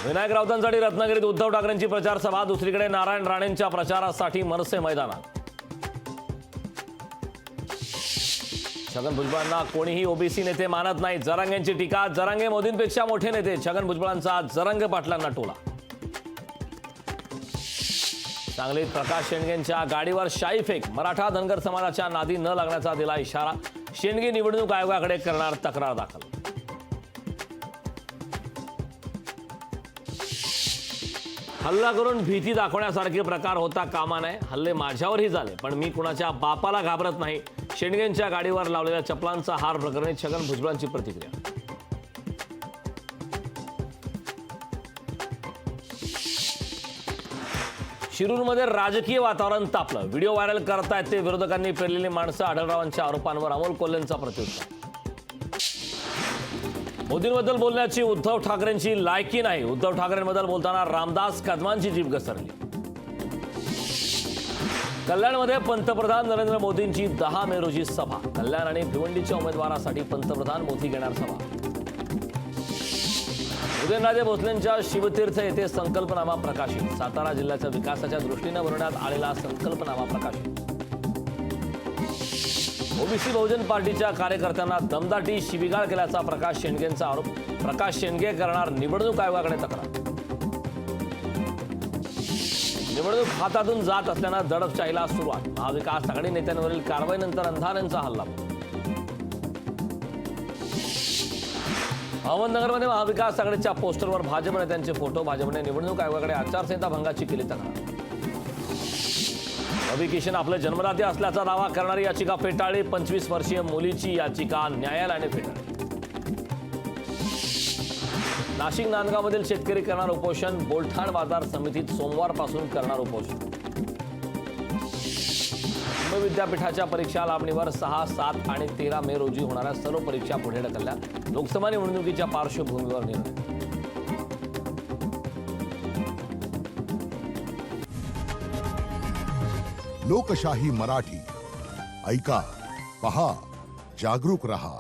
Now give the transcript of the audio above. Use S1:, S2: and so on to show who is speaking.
S1: विनायक राऊतांसाठी रत्नागिरीत उद्धव ठाकरेंची प्रचार सभा। दुसरीकडे नारायण राणेंच्या प्रचारासाठी मनसे मैदानात। छगन भुजबळांना कोणीही ओबीसी नेते मानत नाही, जरांगेंची टीका। जरांगे मोदींपेक्षा मोठे नेते, छगन भुजबळांचा जरंगे पाटलांना टोला। सांगलीत प्रकाश शेंडगेंच्या गाडीवर शाई फेक, मराठा धनगर समाजाच्या नादी न लागण्याचा दिला इशारा। शेंडगे निवडणूक आयोगाकडे करणार तक्रार दाखल। हल्ला करून भीती दाखवण्यासारखे प्रकार होता कामा नये। हल्ले माझ्यावरही झाले, पण मी कुणाच्या बापाला घाबरत नाही। शेंडगेंच्या गाडीवर लावलेल्या चपलांचा हार प्रकरणी छगन भुजबळांची प्रतिक्रिया। शिरूरमध्ये राजकीय वातावरण तापलं। व्हिडिओ व्हायरल करतायत ते विरोधकांनी पेरलेली माणसं। आढळरावांच्या आरोपांवर अमोल कोल्हेंचा प्रत्युत्तर। मोदींबद्दल बोलण्याची उद्धव ठाकरेंची लायकी नाही। उद्धव ठाकरेंबद्दल बोलताना रामदास कदमांची जीभ घसरली। कल्याणमध्ये पंतप्रधान नरेंद्र मोदींची 10 मे रोजी सभा। कल्याण आणि भिवंडीच्या उमेदवारासाठी पंतप्रधान मोदी घेणार सभा। उदयनराजे भोसलेंच्या शिवतीर्थ येथे संकल्पनामा प्रकाशित। सातारा जिल्ह्याच्या विकासाच्या दृष्टीने बनवण्यात आलेला संकल्पनामा प्रकाशित। ओबीसी बहुजन पार्टीच्या कार्यकर्त्यांना दमदाटी शिवीगाळ केल्याचा प्रकाश शेंडगेंचा आरोप। प्रकाश शेंडगे करणार निवडणूक आयोगाकडे तक्रार। निवडणूक हातातून जात असल्यानं दडपशाहीला सुरुवात। महाविकास आघाडी नेत्यांवरील कारवाईनंतर अंधारेंचा हल्ला। अहमदनगरमध्ये महाविकास आघाडीच्या पोस्टरवर भाजप नेत्यांचे फोटो। भाजपने निवडणूक आयोगाकडे आचारसंहिता भंगाची केली तक्रार। रवी किशन आपले जन्मदाते असल्याचा दावा करणारी याचिका फेटाळली। 25 वर्षीय मुलीची याचिका न्यायालयाने फेटाळली। नाशिक नांदगावमधील शेतकरी करणार उपोषण। बोलठाण बाजार समितीत सोमवारपासून करणार उपोषण। मुंबई विद्यापीठाच्या परीक्षा लांबणीवर 6, 7 आणि 13 मे रोजी होणाऱ्या सर्व परीक्षा पुढे ढकलल्या। लोकसभा निवडणुकीच्या पार्श्वभूमीवर निर्णय।
S2: लोकशाही मराठी ऐका, पहा, जागरूक रहा।